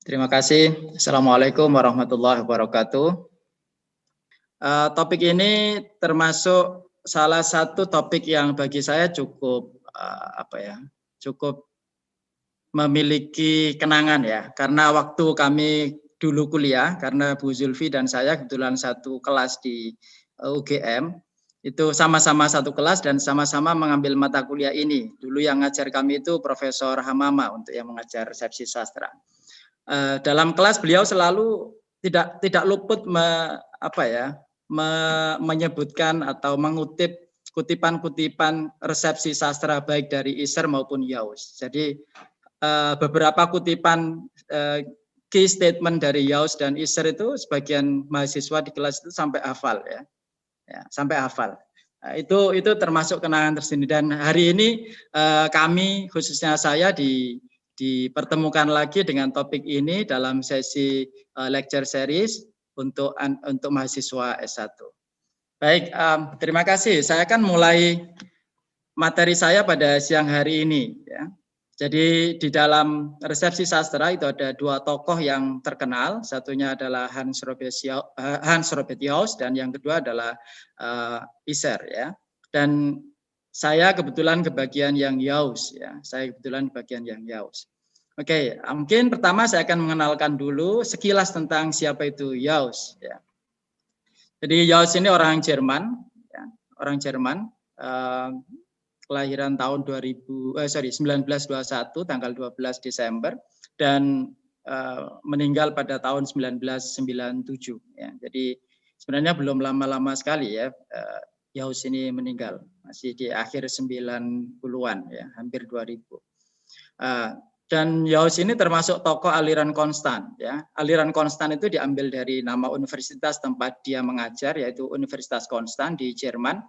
Terima kasih. Assalamualaikum warahmatullahi wabarakatuh. Topik ini termasuk salah satu topik yang bagi saya cukup cukup memiliki kenangan ya. Karena waktu kami dulu kuliah, karena Bu Zulfi dan saya kebetulan satu kelas di UGM, itu sama-sama satu kelas dan sama-sama mengambil mata kuliah ini. Dulu yang ngajar kami itu Profesor Hamama untuk yang mengajar resepsi sastra. Dalam kelas beliau selalu tidak luput menyebutkan atau mengutip kutipan-kutipan resepsi sastra baik dari Isser maupun Yaus. Jadi beberapa kutipan key statement dari Yaus dan Isser itu sebagian mahasiswa di kelas itu sampai hafal ya sampai hafal. Nah, itu termasuk kenangan tersendiri dan hari ini kami khususnya saya dipertemukan lagi dengan topik ini dalam sesi lecture series untuk mahasiswa S1. Baik, terima kasih. Saya akan mulai materi saya pada siang hari ini. Ya. Jadi di dalam resepsi sastra itu ada dua tokoh yang terkenal. Satunya adalah Hans Robert Jauss dan yang kedua adalah Isser. Ya. Dan saya kebetulan kebagian yang Jauss ya. Saya kebetulan bagian yang Jauss. Oke, mungkin pertama saya akan mengenalkan dulu sekilas tentang siapa itu Jauss ya. Jadi Jauss ini orang Jerman ya, orang Jerman kelahiran tahun 1921 tanggal 12 Desember dan meninggal pada tahun 1997 ya. Jadi sebenarnya belum lama-lama sekali ya Jauss ini meninggal, masih di akhir 90-an ya, hampir 2000. Dan Jauss ini termasuk tokoh aliran konstan ya. Aliran konstan itu diambil dari nama universitas tempat dia mengajar yaitu Universitas Konstan di Jerman.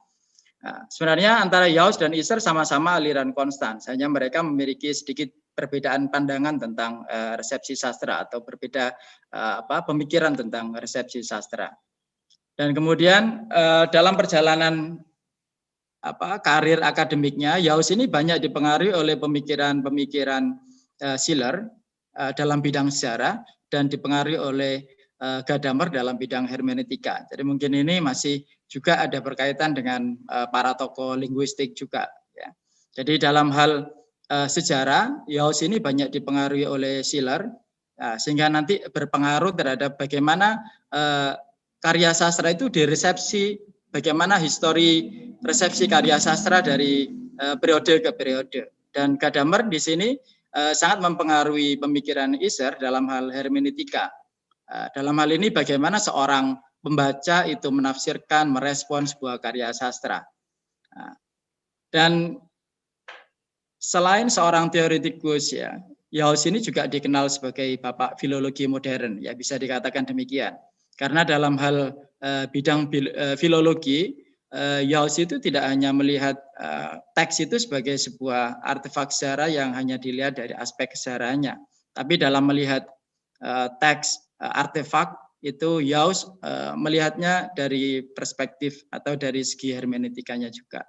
Nah, sebenarnya antara Jauss dan Isser sama-sama aliran konstan, hanya mereka memiliki sedikit perbedaan pandangan tentang resepsi sastra atau berbeda pemikiran tentang resepsi sastra. Dan kemudian dalam perjalanan karir akademiknya, Jauss ini banyak dipengaruhi oleh pemikiran-pemikiran Schiller dalam bidang sejarah dan dipengaruhi oleh Gadamer dalam bidang hermeneutika. Jadi mungkin ini masih juga ada berkaitan dengan para tokoh linguistik juga. Ya. Jadi dalam hal sejarah, Jauss ini banyak dipengaruhi oleh Schiller, sehingga nanti berpengaruh terhadap bagaimana karya sastra itu diresepsi, bagaimana histori resepsi karya sastra dari periode ke periode. Dan Gadamer di sini sangat mempengaruhi pemikiran Isser dalam hal hermeneutika. Dalam hal ini bagaimana seorang pembaca itu menafsirkan, merespons sebuah karya sastra. Dan selain seorang teoretikus ya, Jauss ini juga dikenal sebagai bapak filologi modern, ya bisa dikatakan demikian. Karena dalam hal bidang filologi, Jauss itu tidak hanya melihat teks itu sebagai sebuah artefak sejarah yang hanya dilihat dari aspek sejarahnya, tapi dalam melihat teks artefak itu Jauss melihatnya dari perspektif atau dari segi hermeneutikanya juga.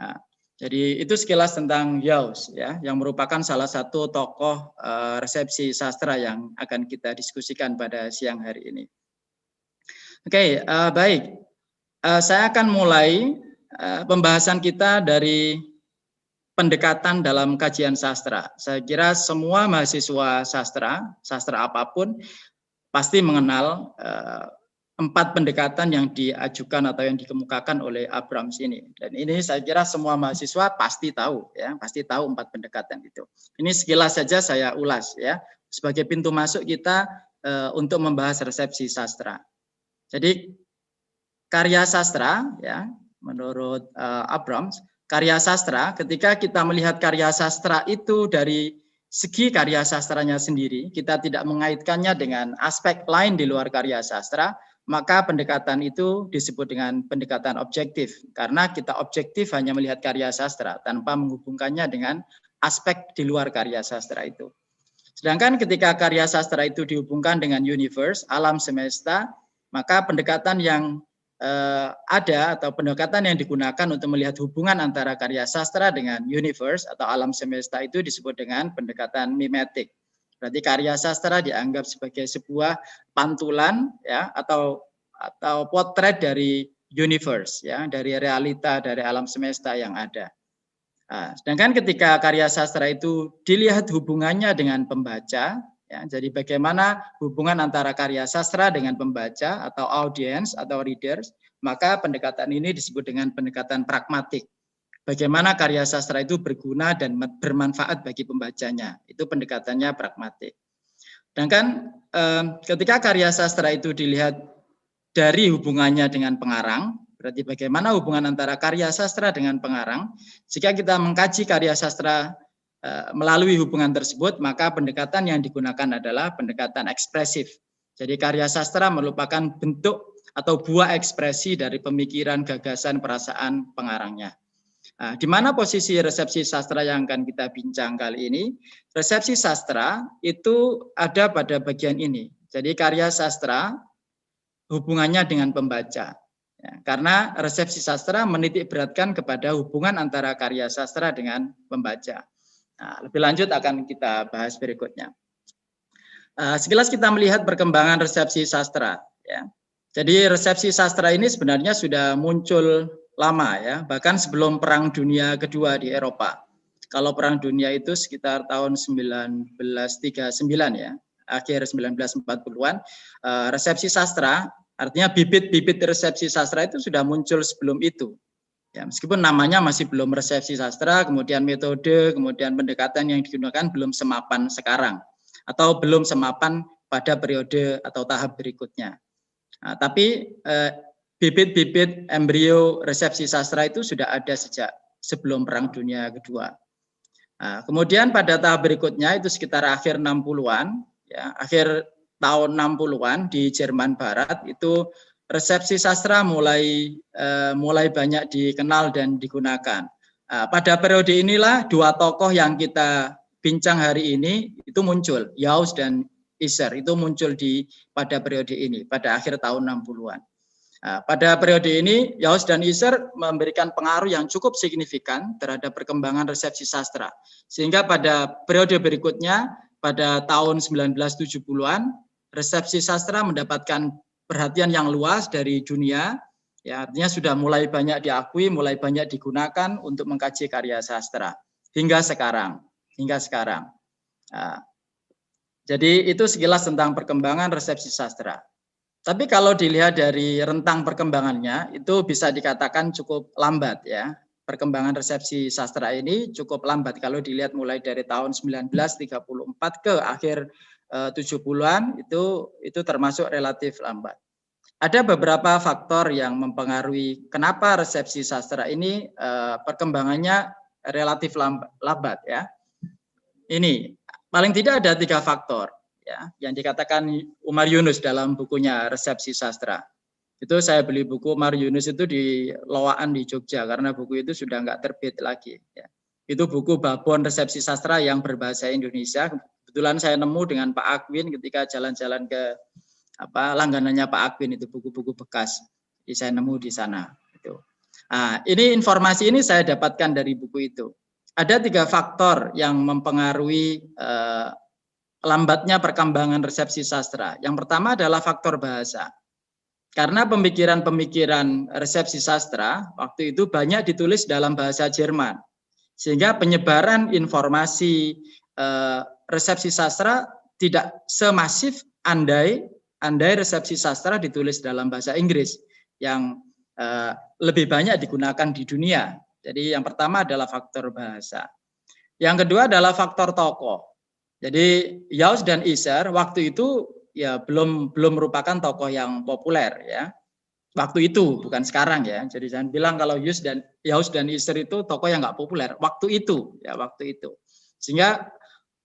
Nah, jadi itu sekilas tentang Jauss ya, yang merupakan salah satu tokoh resepsi sastra yang akan kita diskusikan pada siang hari ini. Oke, baik. Saya akan mulai pembahasan kita dari pendekatan dalam kajian sastra. Saya kira semua mahasiswa sastra apapun, pasti mengenal 4 pendekatan yang diajukan atau yang dikemukakan oleh Abrams ini. Dan ini saya kira semua mahasiswa pasti tahu ya, pasti tahu 4 pendekatan itu. Ini sekilas saja saya ulas ya, sebagai pintu masuk kita untuk membahas resepsi sastra. Jadi karya sastra ya, menurut Abrams, karya sastra ketika kita melihat karya sastra itu dari segi karya sastranya sendiri, kita tidak mengaitkannya dengan aspek lain di luar karya sastra, maka pendekatan itu disebut dengan pendekatan objektif. Karena kita objektif hanya melihat karya sastra tanpa menghubungkannya dengan aspek di luar karya sastra itu. Sedangkan ketika karya sastra itu dihubungkan dengan universe, alam semesta, maka pendekatan yang ada atau pendekatan yang digunakan untuk melihat hubungan antara karya sastra dengan universe atau alam semesta itu disebut dengan pendekatan mimetik. Berarti karya sastra dianggap sebagai sebuah pantulan ya atau potret dari universe ya, dari realita, dari alam semesta yang ada. Nah, sedangkan ketika karya sastra itu dilihat hubungannya dengan pembaca, ya, jadi bagaimana hubungan antara karya sastra dengan pembaca atau audience atau readers, maka pendekatan ini disebut dengan pendekatan pragmatik. Bagaimana karya sastra itu berguna dan bermanfaat bagi pembacanya, itu pendekatannya pragmatik. Sedangkan ketika karya sastra itu dilihat dari hubungannya dengan pengarang, berarti bagaimana hubungan antara karya sastra dengan pengarang. Jika kita mengkaji karya sastra melalui hubungan tersebut, maka pendekatan yang digunakan adalah pendekatan ekspresif. Jadi karya sastra merupakan bentuk atau buah ekspresi dari pemikiran, gagasan, perasaan pengarangnya. Nah, di mana posisi resepsi sastra yang akan kita bincang kali ini? Resepsi sastra itu ada pada bagian ini. Jadi karya sastra hubungannya dengan pembaca. Ya, karena resepsi sastra menitik beratkan kepada hubungan antara karya sastra dengan pembaca. Nah, lebih lanjut akan kita bahas berikutnya. Sekilas kita melihat perkembangan resepsi sastra. Ya. Jadi resepsi sastra ini sebenarnya sudah muncul lama ya, bahkan sebelum Perang Dunia Kedua di Eropa. Kalau Perang Dunia itu sekitar tahun 1939 ya, akhir 1940-an, resepsi sastra, artinya bibit-bibit resepsi sastra itu sudah muncul sebelum itu. Ya, meskipun namanya masih belum resepsi sastra, kemudian metode, kemudian pendekatan yang digunakan belum semapan sekarang, atau belum semapan pada periode atau tahap berikutnya. Nah, tapi bibit-bibit embrio resepsi sastra itu sudah ada sejak sebelum Perang Dunia Kedua. Nah, kemudian pada tahap berikutnya itu sekitar akhir 60-an, ya, akhir tahun 60-an di Jerman Barat itu resepsi sastra mulai banyak dikenal dan digunakan. Pada periode inilah dua tokoh yang kita bincang hari ini itu muncul, Jauss dan Isser itu muncul pada periode ini, pada akhir tahun 60-an. Pada periode ini, Jauss dan Isser memberikan pengaruh yang cukup signifikan terhadap perkembangan resepsi sastra. Sehingga pada periode berikutnya, pada tahun 1970-an, resepsi sastra mendapatkan perhatian yang luas dari dunia, ya, artinya sudah mulai banyak diakui, mulai banyak digunakan untuk mengkaji karya sastra. Hingga sekarang. Jadi itu sekilas tentang perkembangan resepsi sastra. Tapi kalau dilihat dari rentang perkembangannya, itu bisa dikatakan cukup lambat ya. Perkembangan resepsi sastra ini cukup lambat kalau dilihat mulai dari tahun 1934 ke akhir 70-an itu termasuk relatif lambat. Ada beberapa faktor yang mempengaruhi kenapa resepsi sastra ini perkembangannya relatif lambat ya. Ini paling tidak ada 3 faktor ya yang dikatakan Umar Yunus dalam bukunya Resepsi Sastra. Itu saya beli buku Umar Yunus itu di Lowaan di Jogja karena buku itu sudah nggak terbit lagi ya. Itu buku Babon Resepsi Sastra yang berbahasa Indonesia. Kebetulan saya nemu dengan Pak Akwin ketika jalan-jalan ke langganannya Pak Akwin, itu buku-buku bekas. Jadi saya nemu di sana itu. Nah, ini informasi ini saya dapatkan dari buku itu. Ada 3 faktor yang mempengaruhi lambatnya perkembangan resepsi sastra. Yang pertama adalah faktor bahasa. Karena pemikiran-pemikiran resepsi sastra waktu itu banyak ditulis dalam bahasa Jerman. Sehingga penyebaran informasi resepsi sastra tidak semasif andai resepsi sastra ditulis dalam bahasa Inggris yang lebih banyak digunakan di dunia. Jadi yang pertama adalah faktor bahasa. Yang kedua adalah faktor tokoh. Jadi Jauss dan Isser waktu itu ya belum merupakan tokoh yang populer ya. Waktu itu bukan sekarang ya. Jadi jangan bilang kalau Jauss dan Isser itu tokoh yang nggak populer. Waktu itu. Sehingga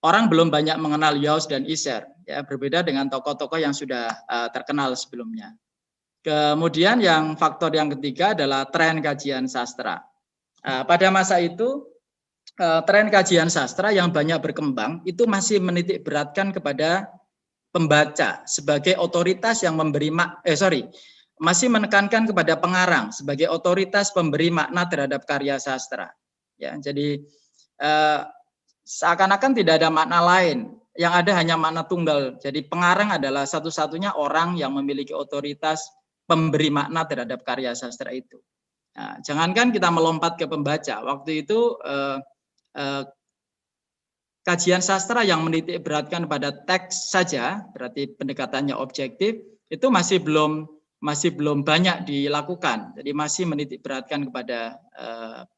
orang belum banyak mengenal Jauss dan Isser ya, berbeda dengan tokoh-tokoh yang sudah terkenal sebelumnya. Kemudian faktor yang ketiga adalah tren kajian sastra. Pada masa itu tren kajian sastra yang banyak berkembang itu masih menitik beratkan kepada pembaca sebagai otoritas yang masih menekankan kepada pengarang sebagai otoritas pemberi makna terhadap karya sastra. Ya, jadi seakan-akan tidak ada makna lain yang ada hanya makna tunggal. Jadi pengarang adalah satu-satunya orang yang memiliki otoritas pemberi makna terhadap karya sastra itu. Nah, jangankan kita melompat ke pembaca, waktu itu kajian sastra yang menitik beratkan pada teks saja, berarti pendekatannya objektif, itu masih belum banyak dilakukan. Jadi masih menitik beratkan kepada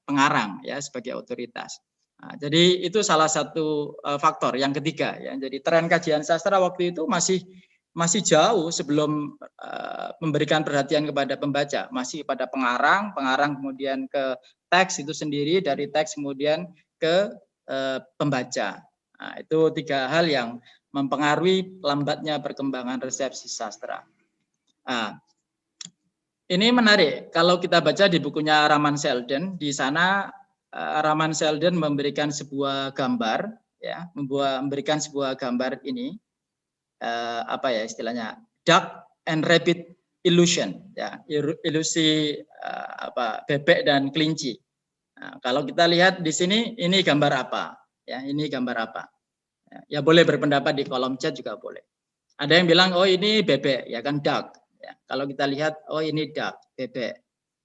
pengarang ya sebagai otoritas. Nah, jadi itu salah satu faktor. Yang ketiga ya, jadi tren kajian sastra waktu itu masih jauh sebelum memberikan perhatian kepada pembaca, masih pada pengarang kemudian ke teks itu sendiri, dari teks kemudian ke pembaca. Nah, itu 3 hal yang mempengaruhi lambatnya perkembangan resepsi sastra. Nah, ini menarik kalau kita baca di bukunya Raman Selden. Di sana Raman Selden memberikan sebuah gambar, ya, memberikan sebuah gambar ini, apa ya istilahnya, duck and rabbit illusion, ya, ilusi bebek dan kelinci. Nah, kalau kita lihat di sini, ini gambar apa? Ya, ini gambar apa? Ya, boleh berpendapat di kolom chat juga boleh. Ada yang bilang, oh ini bebek, ya kan, duck. Ya, kalau kita lihat, oh ini duck, bebek,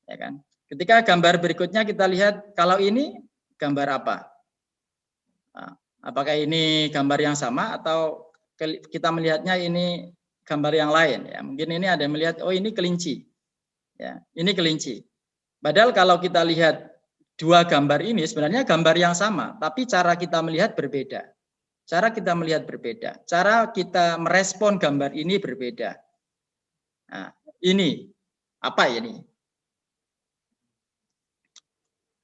ya kan. Ketika gambar berikutnya kita lihat, kalau ini gambar apa? Nah, apakah ini gambar yang sama atau kita melihatnya ini gambar yang lain? Ya, mungkin ini ada yang melihat, oh ini kelinci, ya, ini kelinci. Padahal kalau kita lihat 2 gambar ini sebenarnya gambar yang sama, tapi cara kita melihat berbeda. Cara kita melihat berbeda. Cara kita merespon gambar ini berbeda. Nah, ini apa ini?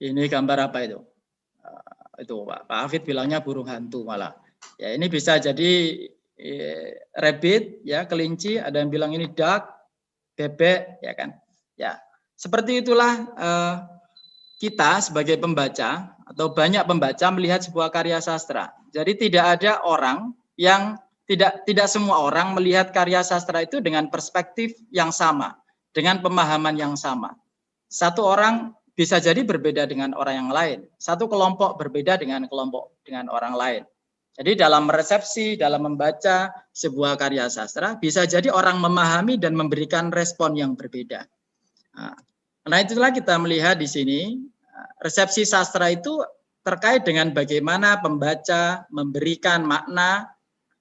Ini gambar apa itu? Itu Pak Hafid bilangnya burung hantu malah. Ya, ini bisa jadi rabbit, ya, kelinci. Ada yang bilang ini duck, bebek, ya kan? Ya, seperti itulah kita sebagai pembaca atau banyak pembaca melihat sebuah karya sastra. Jadi tidak ada orang yang tidak semua orang melihat karya sastra itu dengan perspektif yang sama, dengan pemahaman yang sama. Satu orang bisa jadi berbeda dengan orang yang lain. Satu kelompok berbeda dengan orang lain. Jadi dalam resepsi, dalam membaca sebuah karya sastra, bisa jadi orang memahami dan memberikan respon yang berbeda. Nah, itulah kita melihat di sini resepsi sastra itu terkait dengan bagaimana pembaca memberikan makna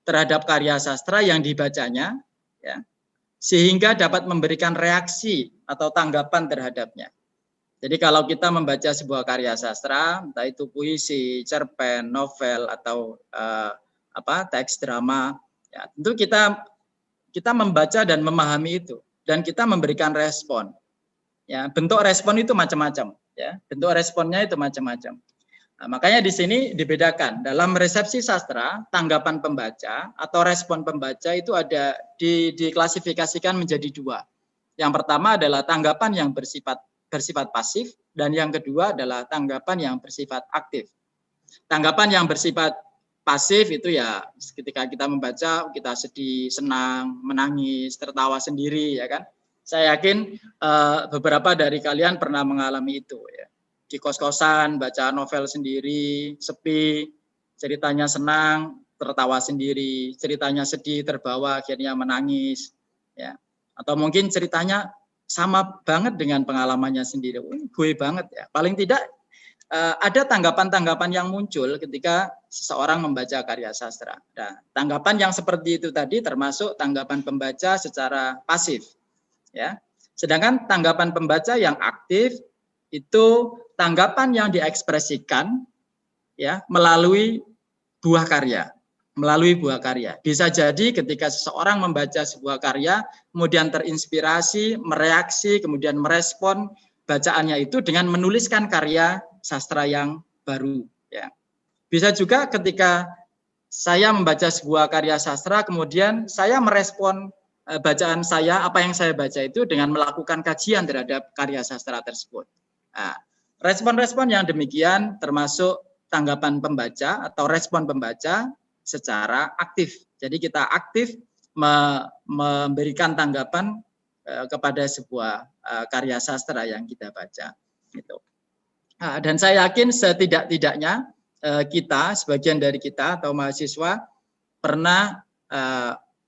terhadap karya sastra yang dibacanya, ya, sehingga dapat memberikan reaksi atau tanggapan terhadapnya. Jadi kalau kita membaca sebuah karya sastra, entah itu puisi, cerpen, novel atau teks drama, ya, tentu kita membaca dan memahami itu dan kita memberikan respon. Ya, bentuk respon itu macam-macam, ya. Bentuk responnya itu macam-macam. Nah, makanya di sini dibedakan dalam resepsi sastra, tanggapan pembaca atau respon pembaca itu ada diklasifikasikan menjadi 2. Yang pertama adalah tanggapan yang bersifat pasif dan yang kedua adalah tanggapan yang bersifat aktif. Tanggapan yang bersifat pasif itu ya ketika kita membaca kita sedih, senang, menangis, tertawa sendiri, ya kan. Saya yakin beberapa dari kalian pernah mengalami itu, ya. Di kos-kosan baca novel sendiri, sepi, ceritanya senang, tertawa sendiri, ceritanya sedih, terbawa akhirnya menangis, ya. Atau mungkin ceritanya sama banget dengan pengalamannya sendiri, gue banget ya. Paling tidak ada tanggapan-tanggapan yang muncul ketika seseorang membaca karya sastra. Nah, tanggapan yang seperti itu tadi termasuk tanggapan pembaca secara pasif. Ya, sedangkan tanggapan pembaca yang aktif itu tanggapan yang diekspresikan, ya, melalui buah karya, Bisa jadi ketika seseorang membaca sebuah karya, kemudian terinspirasi, mereaksi, kemudian merespon bacaannya itu dengan menuliskan karya sastra yang baru. Ya, bisa juga ketika saya membaca sebuah karya sastra, kemudian saya merespon bacaan saya, apa yang saya baca itu dengan melakukan kajian terhadap karya sastra tersebut. Nah, respon-respon yang demikian termasuk tanggapan pembaca atau respon pembaca secara aktif. Jadi kita aktif memberikan tanggapan kepada sebuah karya sastra yang kita baca. Gitu. Nah, dan saya yakin setidak-tidaknya kita, sebagian dari kita atau mahasiswa pernah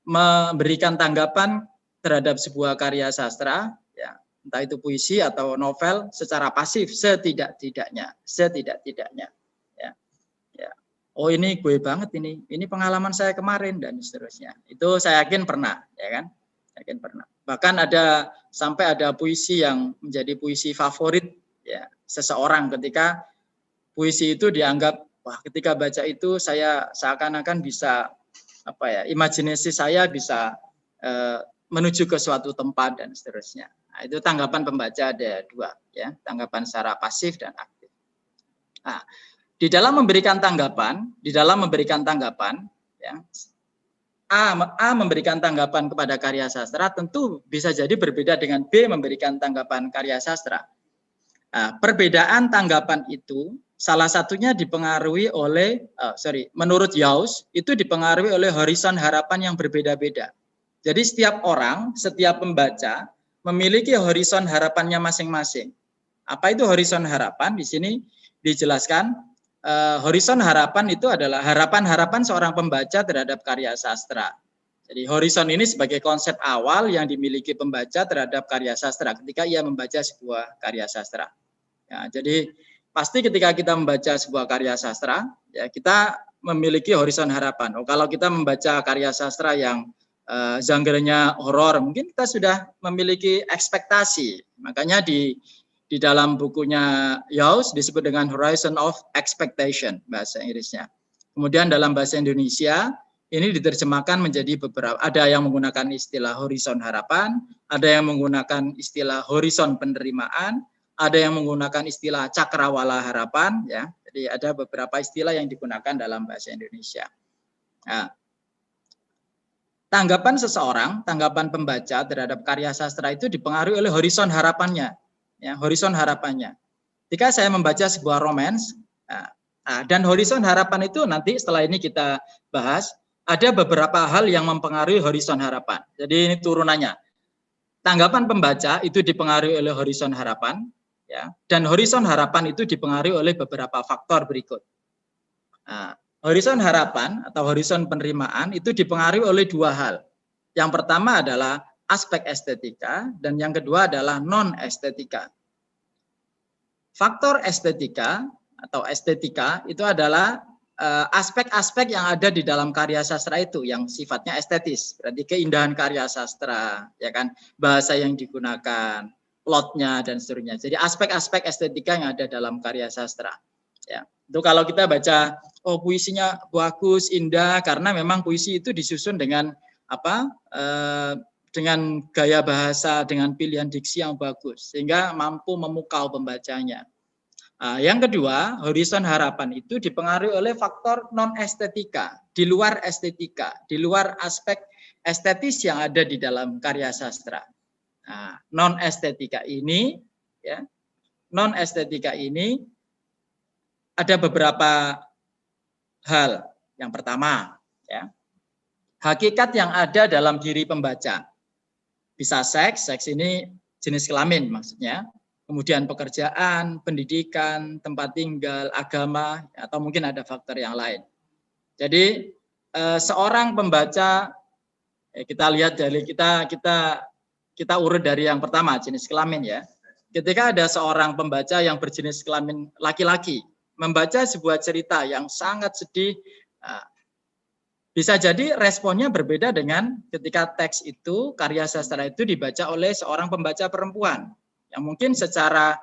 memberikan tanggapan terhadap sebuah karya sastra, ya, entah itu puisi atau novel, secara pasif setidak-tidaknya, ya, ya. Oh ini gue banget ini pengalaman saya kemarin dan seterusnya. Itu saya yakin pernah, ya kan? Yakin pernah. Bahkan sampai ada puisi yang menjadi puisi favorit, ya, seseorang ketika puisi itu dianggap, wah ketika baca itu saya seakan-akan bisa imajinasi saya bisa menuju ke suatu tempat dan seterusnya. Nah, itu tanggapan pembaca ada dua, ya, tanggapan secara pasif dan aktif. Nah, di dalam memberikan tanggapan, ya, A memberikan tanggapan kepada karya sastra tentu bisa jadi berbeda dengan B memberikan tanggapan karya sastra. Nah, perbedaan tanggapan itu salah satunya dipengaruhi oleh, menurut Yaus, itu dipengaruhi oleh horizon harapan yang berbeda-beda. Jadi setiap orang, setiap pembaca memiliki horizon harapannya masing-masing. Apa itu horizon harapan? Di sini dijelaskan, horizon harapan itu adalah harapan-harapan seorang pembaca terhadap karya sastra. Jadi horizon ini sebagai konsep awal yang dimiliki pembaca terhadap karya sastra ketika ia membaca sebuah karya sastra. Ya, jadi pasti ketika kita membaca sebuah karya sastra, ya kita memiliki horizon harapan. Oh, kalau kita membaca karya sastra yang genre-nya horor, mungkin kita sudah memiliki ekspektasi. Makanya di dalam bukunya Yaus disebut dengan Horizon of Expectation bahasa Inggrisnya. Kemudian dalam bahasa Indonesia ini diterjemahkan menjadi beberapa, ada yang menggunakan istilah horizon harapan, ada yang menggunakan istilah horizon penerimaan, ada yang menggunakan istilah cakrawala harapan, ya. Jadi ada beberapa istilah yang digunakan dalam bahasa Indonesia. Nah, tanggapan seseorang, tanggapan pembaca terhadap karya sastra itu dipengaruhi oleh horizon harapannya, ya, horizon harapannya. Ketika saya membaca sebuah romans, dan horizon harapan itu nanti setelah ini kita bahas, ada beberapa hal yang mempengaruhi horizon harapan. Jadi ini turunannya. Tanggapan pembaca itu dipengaruhi oleh horizon harapan, ya, dan horizon harapan itu dipengaruhi oleh beberapa faktor berikut. Nah, horizon harapan atau horizon penerimaan itu dipengaruhi oleh dua hal. Yang pertama adalah aspek estetika dan yang kedua adalah non-estetika. Faktor estetika atau estetika itu adalah aspek-aspek yang ada di dalam karya sastra itu yang sifatnya estetis. Berarti keindahan karya sastra, ya kan, bahasa yang digunakan, plotnya dan seterusnya. Jadi aspek-aspek estetika yang ada dalam karya sastra. Ya, itu kalau kita baca, oh puisinya bagus, indah, karena memang puisi itu disusun dengan dengan gaya bahasa, dengan pilihan diksi yang bagus, sehingga mampu memukau pembacanya. Yang kedua, horizon harapan itu dipengaruhi oleh faktor non-estetika, di luar estetika, di luar aspek estetis yang ada di dalam karya sastra. Non-estetika ini, ya, non-estetika ini ada beberapa hal. Yang pertama, ya, hakikat yang ada dalam diri pembaca. Bisa seks ini jenis kelamin maksudnya. Kemudian pekerjaan, pendidikan, tempat tinggal, agama, atau mungkin ada faktor yang lain. Jadi seorang pembaca, kita lihat dari kita urut dari yang pertama, jenis kelamin ya. Ketika ada seorang pembaca yang berjenis kelamin laki-laki membaca sebuah cerita yang sangat sedih, bisa jadi responnya berbeda dengan ketika teks itu, karya sastra itu dibaca oleh seorang pembaca perempuan. Yang mungkin secara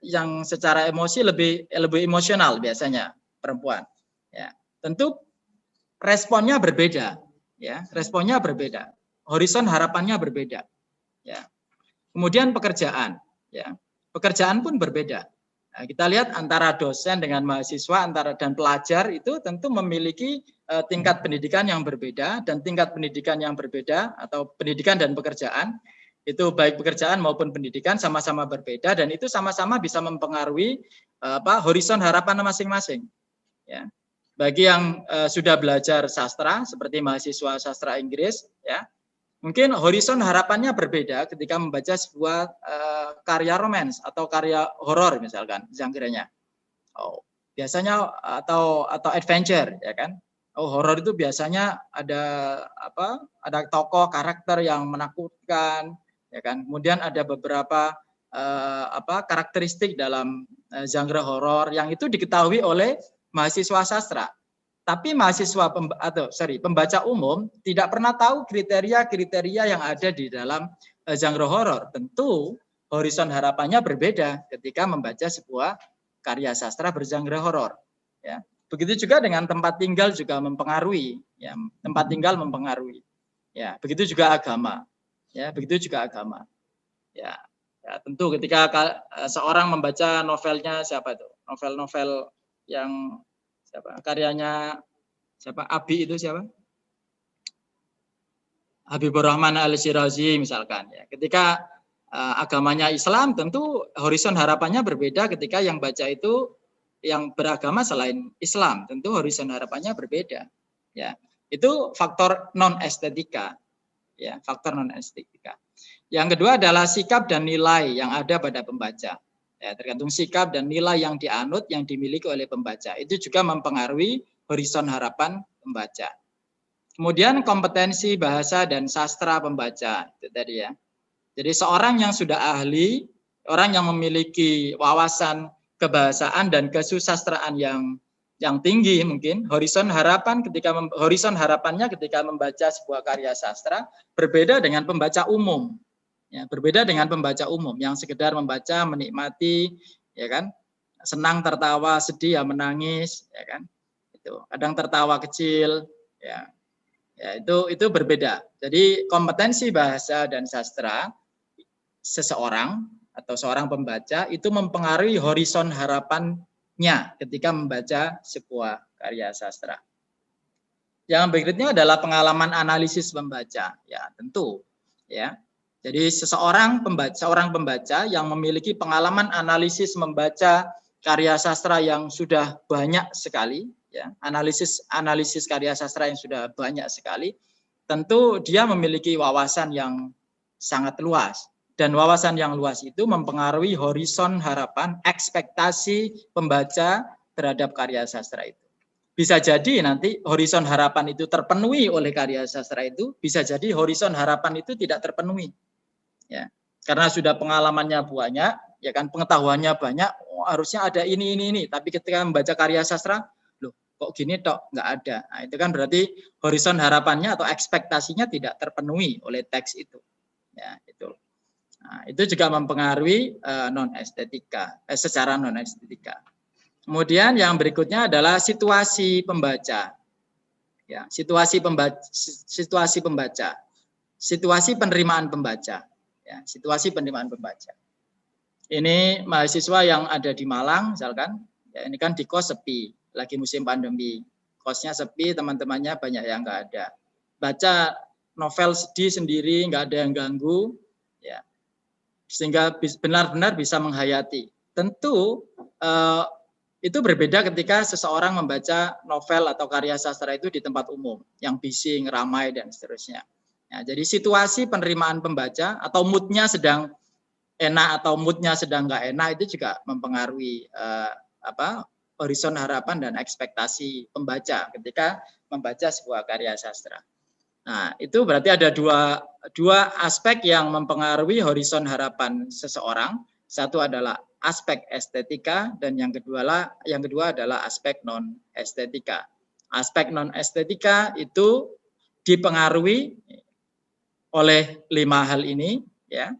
yang secara emosi lebih emosional biasanya perempuan. Ya, tentu responnya berbeda, ya, responnya berbeda, horizon harapannya berbeda. Ya, kemudian pekerjaan, ya, pekerjaan pun berbeda. Nah, kita lihat antara dosen dengan mahasiswa, dan pelajar itu tentu memiliki tingkat pendidikan yang berbeda dan tingkat pendidikan yang berbeda atau pendidikan dan pekerjaan. Itu baik pekerjaan maupun pendidikan sama-sama berbeda dan itu sama-sama bisa mempengaruhi horizon harapan masing-masing. Ya. Bagi yang sudah belajar sastra seperti mahasiswa sastra Inggris, ya, mungkin horizon harapannya berbeda ketika membaca sebuah karya romans atau karya horor misalkan genre-nya. Oh, biasanya atau adventure, ya kan? Oh, horor itu biasanya ada ada tokoh karakter yang menakutkan, ya kan? Kemudian ada beberapa karakteristik dalam genre horor yang itu diketahui oleh mahasiswa sastra. Tapi pembaca umum tidak pernah tahu kriteria-kriteria yang ada di dalam genre horor. Tentu horizon harapannya berbeda ketika membaca sebuah karya sastra bergenre horor. Ya. Begitu juga dengan tempat tinggal juga mempengaruhi. Ya. Tempat tinggal mempengaruhi. Ya. Begitu juga agama. Ya. Begitu juga agama. Ya. Ya, tentu ketika seorang membaca novelnya siapa itu? Novel-novel yang karyanya Abi itu siapa? Habibur Rahman Al-Shirazi misalkan, ya. Ketika agamanya Islam, tentu horizon harapannya berbeda ketika yang baca itu yang beragama selain Islam, tentu horizon harapannya berbeda, ya. Itu faktor non estetika, ya, faktor non estetika. Yang kedua adalah sikap dan nilai yang ada pada pembaca. Ya, tergantung sikap dan nilai yang dianut, yang dimiliki oleh pembaca. Itu juga mempengaruhi horizon harapan pembaca. Kemudian kompetensi bahasa dan sastra pembaca, itu tadi ya. Jadi seorang yang sudah ahli, orang yang memiliki wawasan kebahasaan dan kesusastraan yang tinggi mungkin, horizon harapannya ketika membaca sebuah karya sastra berbeda dengan pembaca umum. Ya, berbeda dengan pembaca umum yang sekedar membaca, menikmati, ya kan, senang tertawa, sedih ya menangis, ya kan, itu kadang tertawa kecil, ya, ya itu berbeda. Jadi kompetensi bahasa dan sastra seseorang atau seorang pembaca itu mempengaruhi horizon harapannya ketika membaca sebuah karya sastra. Yang berikutnya adalah pengalaman analisis membaca, ya tentu, ya. Jadi seorang pembaca yang memiliki pengalaman analisis membaca karya sastra yang sudah banyak sekali, ya, analisis karya sastra yang sudah banyak sekali, tentu dia memiliki wawasan yang sangat luas. Dan wawasan yang luas itu mempengaruhi horizon harapan, ekspektasi pembaca terhadap karya sastra itu. Bisa jadi nanti horizon harapan itu terpenuhi oleh karya sastra itu, bisa jadi horizon harapan itu tidak terpenuhi. Ya, karena sudah pengalamannya banyak, ya kan, pengetahuannya banyak, harusnya ada ini. Tapi ketika membaca karya sastra, loh kok gini tok, nggak ada. Nah, itu kan berarti horizon harapannya atau ekspektasinya tidak terpenuhi oleh teks itu. Ya, itu. Nah, itu juga mempengaruhi secara non estetika. Kemudian yang berikutnya adalah situasi pembaca. Ya, situasi pembaca. Situasi penerimaan pembaca. Ya, situasi penerimaan pembaca. Ini mahasiswa yang ada di Malang, misalkan, ya ini kan di kos sepi, lagi musim pandemi, kosnya sepi, teman-temannya banyak yang nggak ada. Baca novel sedih sendiri, nggak ada yang ganggu, ya, sehingga benar-benar bisa menghayati. Tentu itu berbeda ketika seseorang membaca novel atau karya sastra itu di tempat umum, yang bising, ramai dan seterusnya. Ya, jadi situasi penerimaan pembaca atau moodnya sedang enak atau moodnya sedang nggak enak itu juga mempengaruhi horizon harapan dan ekspektasi pembaca ketika membaca sebuah karya sastra. Nah, itu berarti ada dua aspek yang mempengaruhi horizon harapan seseorang. Satu adalah aspek estetika dan yang kedua adalah aspek non estetika. Aspek non estetika itu dipengaruhi oleh 5 hal ini, ya.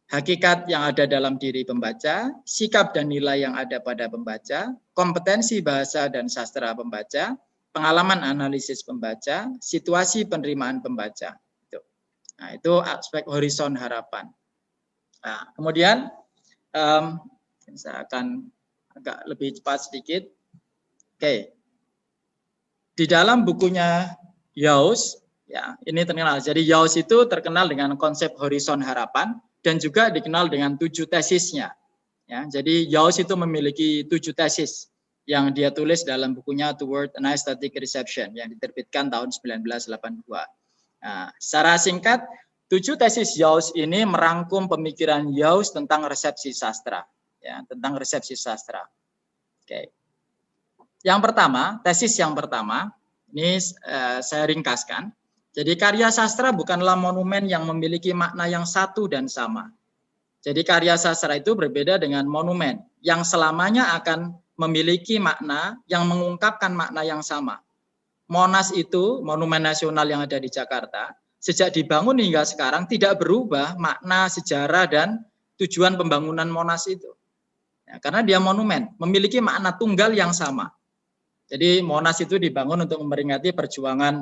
Hakikat yang ada dalam diri pembaca, sikap dan nilai yang ada pada pembaca, kompetensi bahasa dan sastra pembaca, pengalaman analisis pembaca, situasi penerimaan pembaca. Nah, itu aspek horizon harapan. Nah, kemudian saya akan agak lebih cepat sedikit. Oke. Di dalam bukunya Yaus, ya, ini terkenal. Jadi Yaus itu terkenal dengan konsep horizon harapan dan juga dikenal dengan 7 tesisnya. Ya, jadi Yaus itu memiliki 7 tesis yang dia tulis dalam bukunya Toward an Aesthetic Reception yang diterbitkan tahun 1982. Nah, secara singkat, 7 tesis Yaus ini merangkum pemikiran Yaus tentang resepsi sastra, ya, tentang resepsi sastra. Oke. Yang pertama, tesis yang pertama, ini saya ringkaskan. Jadi karya sastra bukanlah monumen yang memiliki makna yang satu dan sama. Jadi karya sastra itu berbeda dengan monumen yang selamanya akan memiliki makna yang mengungkapkan makna yang sama. Monas itu, monumen nasional yang ada di Jakarta, sejak dibangun hingga sekarang tidak berubah makna, sejarah, dan tujuan pembangunan Monas itu. Ya, karena dia monumen, memiliki makna tunggal yang sama. Jadi Monas itu dibangun untuk memperingati perjuangan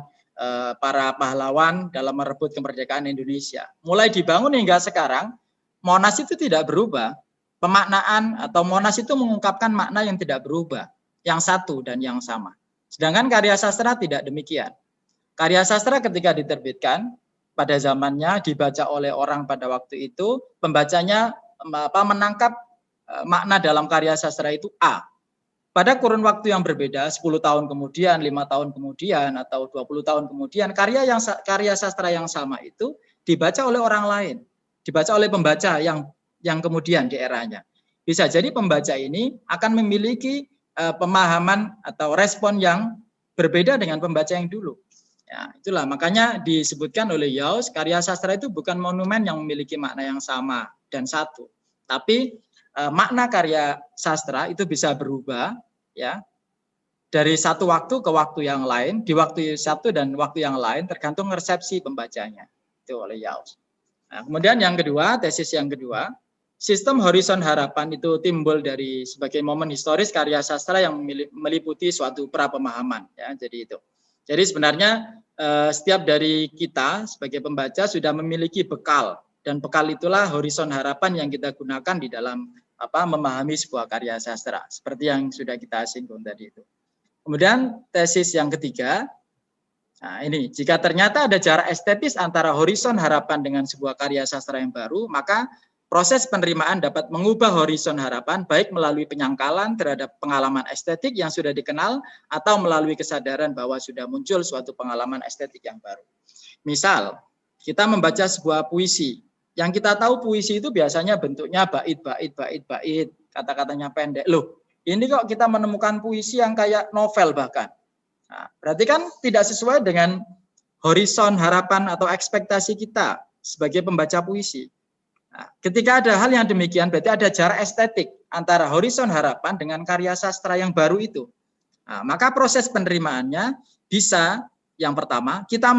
para pahlawan dalam merebut kemerdekaan Indonesia. Mulai dibangun hingga sekarang, Monas itu tidak berubah. Pemaknaan atau Monas itu mengungkapkan makna yang tidak berubah, yang satu dan yang sama. Sedangkan karya sastra tidak demikian. Karya sastra ketika diterbitkan pada zamannya dibaca oleh orang pada waktu itu, pembacanya menangkap makna dalam karya sastra itu A. Pada kurun waktu yang berbeda, 10 tahun kemudian, 5 tahun kemudian, atau 20 tahun kemudian, karya sastra yang sama itu dibaca oleh orang lain, dibaca oleh pembaca yang kemudian di eranya. Bisa jadi pembaca ini akan memiliki pemahaman atau respon yang berbeda dengan pembaca yang dulu. Ya, itulah makanya disebutkan oleh Yaus, karya sastra itu bukan monumen yang memiliki makna yang sama dan satu, tapi makna karya sastra itu bisa berubah ya dari satu waktu ke waktu yang lain, di waktu satu dan waktu yang lain tergantung resepsi pembacanya. Itu oleh Yaus. Nah, kemudian yang kedua, tesis yang kedua, sistem horizon harapan itu timbul dari sebagai momen historis karya sastra yang meliputi suatu prapemahaman ya. Jadi itu. Jadi sebenarnya setiap dari kita sebagai pembaca sudah memiliki bekal, dan bekal itulah horizon harapan yang kita gunakan di dalam memahami sebuah karya sastra, seperti yang sudah kita singgung tadi itu. Kemudian tesis yang ketiga, nah ini, jika ternyata ada jarak estetis antara horizon harapan dengan sebuah karya sastra yang baru, maka proses penerimaan dapat mengubah horizon harapan baik melalui penyangkalan terhadap pengalaman estetik yang sudah dikenal atau melalui kesadaran bahwa sudah muncul suatu pengalaman estetik yang baru. Misal, kita membaca sebuah puisi. Yang kita tahu puisi itu biasanya bentuknya bait, kata-katanya pendek. Loh, ini kok kita menemukan puisi yang kayak novel bahkan. Nah, berarti kan tidak sesuai dengan horizon harapan atau ekspektasi kita sebagai pembaca puisi. Nah, ketika ada hal yang demikian, berarti ada jarak estetik antara horizon harapan dengan karya sastra yang baru itu. Nah, maka proses penerimaannya bisa, yang pertama, kita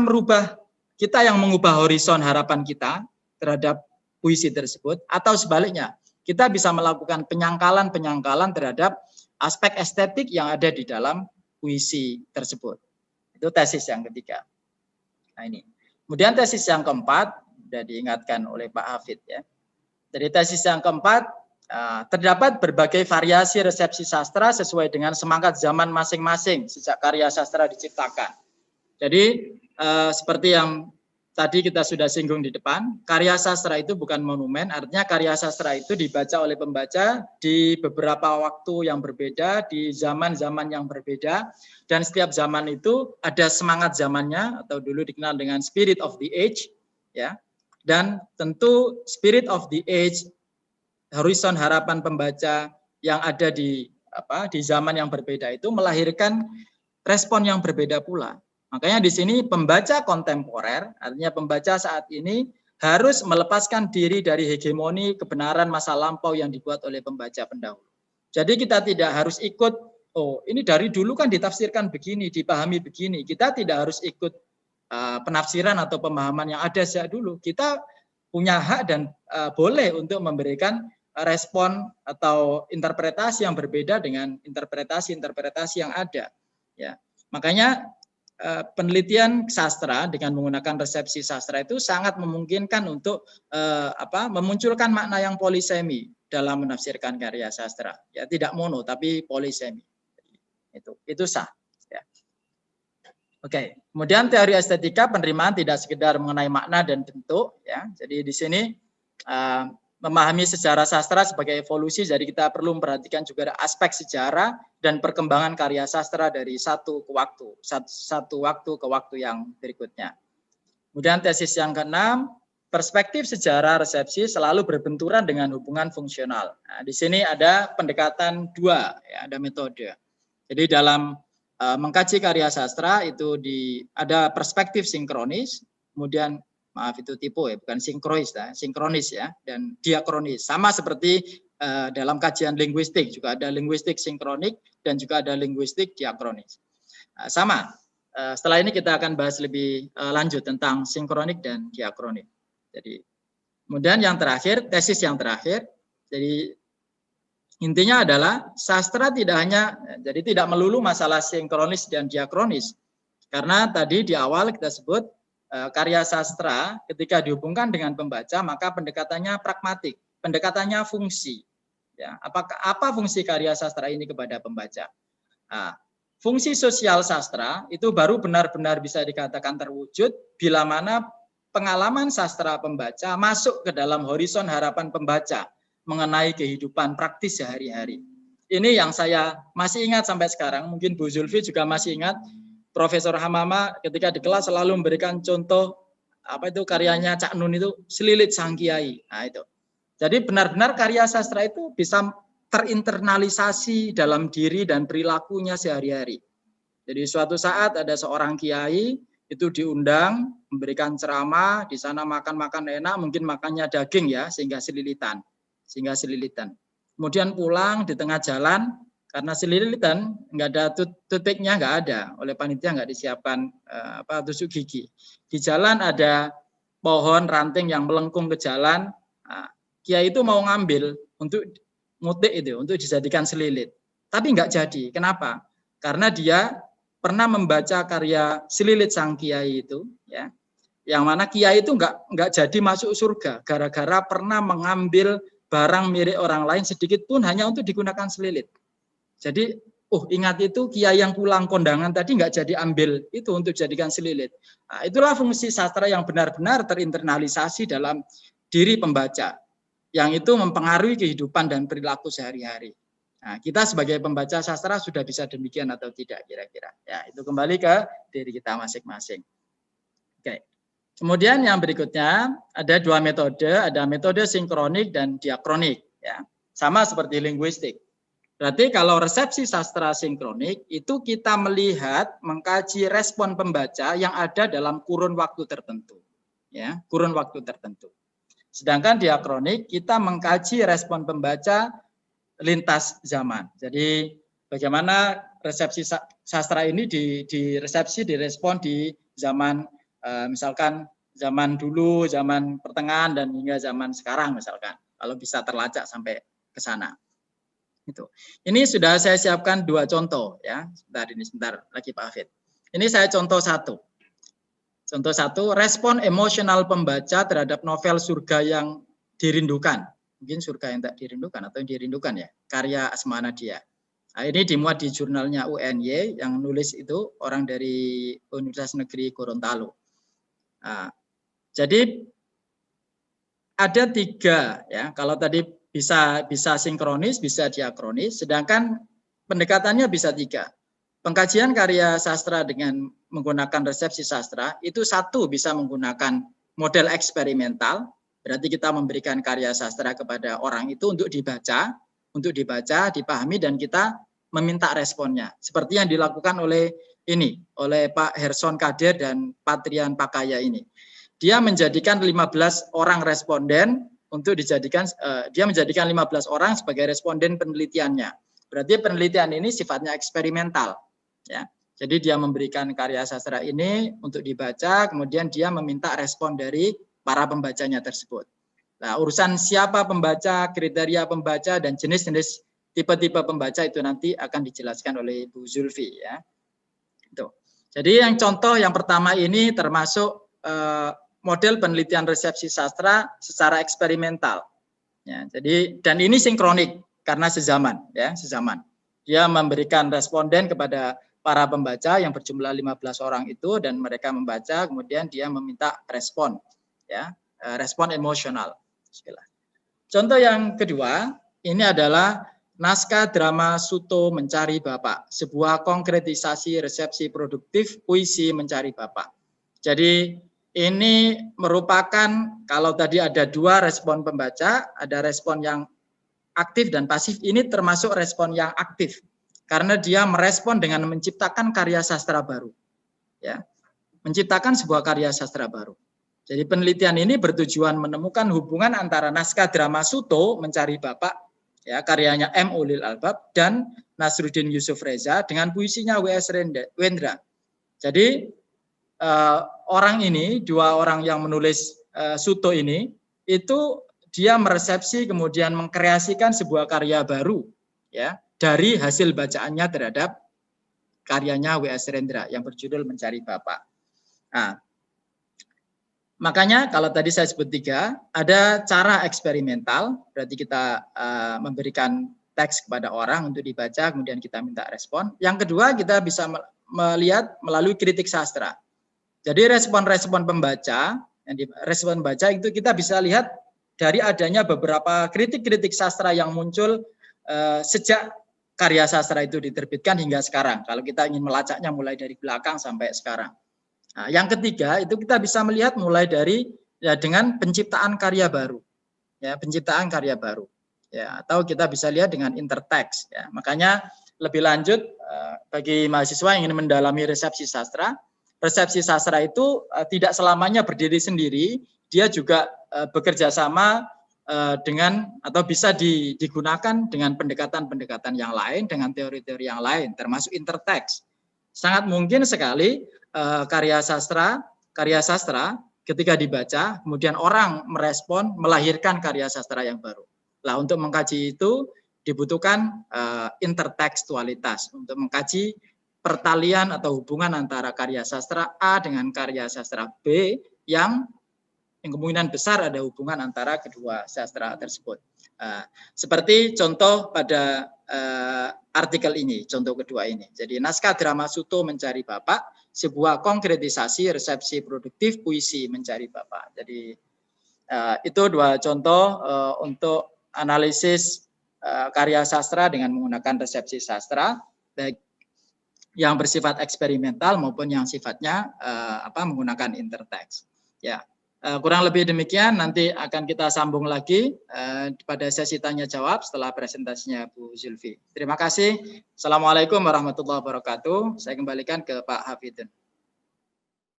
yang mengubah horizon harapan kita terhadap puisi tersebut, atau sebaliknya, kita bisa melakukan penyangkalan terhadap aspek estetik yang ada di dalam puisi tersebut. Itu tesis yang ketiga. Nah ini. Kemudian tesis yang keempat, sudah diingatkan oleh Pak Hafid ya. Jadi tesis yang keempat, terdapat berbagai variasi resepsi sastra sesuai dengan semangat zaman masing-masing sejak karya sastra diciptakan. Jadi seperti yang tadi kita sudah singgung di depan, karya sastra itu bukan monumen, artinya karya sastra itu dibaca oleh pembaca di beberapa waktu yang berbeda, di zaman-zaman yang berbeda, dan setiap zaman itu ada semangat zamannya, atau dulu dikenal dengan spirit of the age, ya. Dan tentu spirit of the age, horizon harapan pembaca yang ada di zaman yang berbeda itu melahirkan respon yang berbeda pula. Makanya di sini pembaca kontemporer, artinya pembaca saat ini harus melepaskan diri dari hegemoni kebenaran masa lampau yang dibuat oleh pembaca pendahulu. Jadi kita tidak harus ikut, oh ini dari dulu kan ditafsirkan begini, dipahami begini. Kita tidak harus ikut penafsiran atau pemahaman yang ada sejak dulu. Kita punya hak dan boleh untuk memberikan respon atau interpretasi yang berbeda dengan interpretasi yang ada. Ya, makanya penelitian sastra dengan menggunakan resepsi sastra itu sangat memungkinkan untuk memunculkan makna yang polisemi dalam menafsirkan karya sastra. Ya, tidak mono tapi polisemi. Itu sah. Ya. Oke, kemudian teori estetika penerimaan tidak sekedar mengenai makna dan bentuk. Ya, jadi di sini memahami sejarah sastra sebagai evolusi, jadi kita perlu memperhatikan juga ada aspek sejarah dan perkembangan karya sastra dari satu waktu ke waktu yang berikutnya. Kemudian tesis yang keenam, perspektif sejarah resepsi selalu berbenturan dengan hubungan fungsional. Nah, di sini ada pendekatan dua, ya, ada metode. Jadi dalam mengkaji karya sastra itu ada perspektif sinkronis, kemudian maaf itu tipe ya, bukan sinkronis ya, dan diakronis. Sama seperti dalam kajian linguistik juga ada linguistik sinkronik dan juga ada linguistik diakronis. Sama. Setelah ini kita akan bahas lebih lanjut tentang sinkronik dan diakronik. Jadi kemudian yang terakhir, tesis yang terakhir. Jadi intinya adalah sastra jadi tidak melulu masalah sinkronis dan diakronis. Karena tadi di awal kita sebut karya sastra ketika dihubungkan dengan pembaca maka pendekatannya pragmatik, pendekatannya fungsi. Ya, apa fungsi karya sastra ini kepada pembaca? Nah, fungsi sosial sastra itu baru benar-benar bisa dikatakan terwujud bila mana pengalaman sastra pembaca masuk ke dalam horizon harapan pembaca mengenai kehidupan praktis sehari-hari. Ini yang saya masih ingat sampai sekarang, mungkin Bu Zulfi juga masih ingat, Profesor Hamama ketika di kelas selalu memberikan contoh karyanya Cak Nun itu Selilit Sang Kiai. Nah itu. Jadi benar-benar karya sastra itu bisa terinternalisasi dalam diri dan perilakunya sehari-hari. Jadi suatu saat ada seorang kiai itu diundang memberikan ceramah, di sana makan-makan enak, mungkin makannya daging ya sehingga selilitan. Kemudian pulang di tengah jalan karena selilitan nggak ada toothpicknya nggak ada, oleh panitia nggak disiapkan tusuk gigi. Di jalan ada pohon ranting yang melengkung ke jalan. Nah, kiai itu mau ngambil untuk ngutik itu, untuk dijadikan selilit. Tapi nggak jadi. Kenapa? Karena dia pernah membaca karya Selilit Sang Kiai itu, ya, yang mana kiai itu nggak jadi masuk surga gara-gara pernah mengambil barang milik orang lain sedikit pun hanya untuk digunakan selilit. Jadi, ingat itu kiai yang pulang kondangan tadi nggak jadi ambil itu untuk jadikan selilit. Nah, itulah fungsi sastra yang benar-benar terinternalisasi dalam diri pembaca, yang itu mempengaruhi kehidupan dan perilaku sehari-hari. Nah, kita sebagai pembaca sastra sudah bisa demikian atau tidak kira-kira. Ya, itu kembali ke diri kita masing-masing. Oke. Kemudian yang berikutnya ada dua metode, ada metode sinkronik dan diakronik. Ya. Sama seperti linguistik. Berarti kalau resepsi sastra sinkronik itu kita melihat, mengkaji respon pembaca yang ada dalam kurun waktu tertentu. Ya, kurun waktu tertentu. Sedangkan diakronik kita mengkaji respon pembaca lintas zaman. Jadi bagaimana resepsi sastra ini direspon di zaman misalkan zaman dulu, zaman pertengahan dan hingga zaman sekarang misalkan. Kalau bisa terlacak sampai ke sana. Itu. Ini sudah saya siapkan dua contoh ya. Sebentar lagi Pak Hafid. Ini saya contoh satu. Contoh satu, respon emosional pembaca terhadap novel Surga yang Dirindukan. Mungkin Surga yang Tak Dirindukan atau yang Dirindukan ya, karya Asma Nadia. Nah, ini dimuat di jurnalnya UNY, yang nulis itu orang dari Universitas Negeri Gorontalo. Nah, jadi ada tiga ya, kalau tadi bisa sinkronis, bisa diakronis, sedangkan pendekatannya bisa tiga. Pengkajian karya sastra dengan menggunakan resepsi sastra itu satu bisa menggunakan model eksperimental, berarti kita memberikan karya sastra kepada orang itu untuk dibaca, dipahami dan kita meminta responnya. Seperti yang dilakukan oleh Pak Herson Kadir dan Patrian Pakaya ini. Dia menjadikan 15 orang responden untuk dia menjadikan 15 orang sebagai responden penelitiannya. Berarti penelitian ini sifatnya eksperimental. Ya, jadi dia memberikan karya sastra ini untuk dibaca, kemudian dia meminta respon dari para pembacanya tersebut. Nah, urusan siapa pembaca, kriteria pembaca, dan jenis-jenis tipe-tipe pembaca itu nanti akan dijelaskan oleh Bu Zulfi. Ya. Itu. Jadi yang contoh yang pertama ini termasuk model penelitian resepsi sastra secara eksperimental. Ya, jadi dan ini sinkronik karena sezaman. Dia memberikan responden kepada para pembaca yang berjumlah 15 orang itu dan mereka membaca, kemudian dia meminta respon, ya, respon emosional. Contoh yang kedua, ini adalah naskah drama Suto Mencari Bapak, sebuah konkretisasi resepsi produktif puisi Mencari Bapak. Jadi ini merupakan, kalau tadi ada dua respon pembaca, ada respon yang aktif dan pasif, ini termasuk respon yang aktif. karena dia merespon dengan menciptakan karya sastra baru. Ya, menciptakan sebuah karya sastra baru. Jadi penelitian ini bertujuan menemukan hubungan antara naskah drama Suto Mencari Bapak, ya, karyanya M. Ulil Albab, dan Nasruddin Yusuf Reza dengan puisinya W.S. Wendra. Jadi orang ini, dua orang yang menulis Suto ini, itu dia meresepsi kemudian mengkreasikan sebuah karya baru, ya, dari hasil bacaannya terhadap karyanya W.S. Rendra yang berjudul Mencari Bapak. Nah, makanya kalau tadi saya sebut 3, ada cara eksperimental, berarti kita memberikan teks kepada orang untuk dibaca, kemudian kita minta respon. Yang kedua, kita bisa melihat melalui kritik sastra. Jadi respon-respon pembaca, respon baca itu kita bisa lihat dari adanya beberapa kritik-kritik sastra yang muncul sejak karya sastra itu diterbitkan hingga sekarang. Kalau kita ingin melacaknya mulai dari belakang sampai sekarang. Nah, yang ketiga itu kita bisa melihat mulai dari ya dengan penciptaan karya baru, ya, penciptaan karya baru, ya, atau kita bisa lihat dengan interteks. Ya. Makanya lebih lanjut bagi mahasiswa yang ingin mendalami resepsi sastra itu tidak selamanya berdiri sendiri, dia juga bekerja sama dengan atau bisa digunakan dengan pendekatan-pendekatan yang lain, dengan teori-teori yang lain, termasuk interteks. Sangat mungkin sekali karya sastra ketika dibaca, kemudian orang merespon, melahirkan karya sastra yang baru. Nah, untuk mengkaji itu dibutuhkan intertekstualitas, untuk mengkaji pertalian atau hubungan antara karya sastra A dengan karya sastra B yang kemungkinan besar ada hubungan antara kedua sastra tersebut. Seperti contoh pada artikel ini, contoh kedua ini. Jadi naskah drama Suto Mencari Bapak, sebuah konkretisasi resepsi produktif puisi Mencari Bapak. Jadi itu 2 contoh untuk analisis karya sastra dengan menggunakan resepsi sastra, baik yang bersifat eksperimental maupun yang sifatnya menggunakan interteks. Ya, kurang lebih demikian. Nanti akan kita sambung lagi pada sesi tanya jawab setelah presentasinya Bu Zulfi. Terima kasih. Assalamualaikum warahmatullahi wabarakatuh. Saya kembalikan ke Pak Hafidun.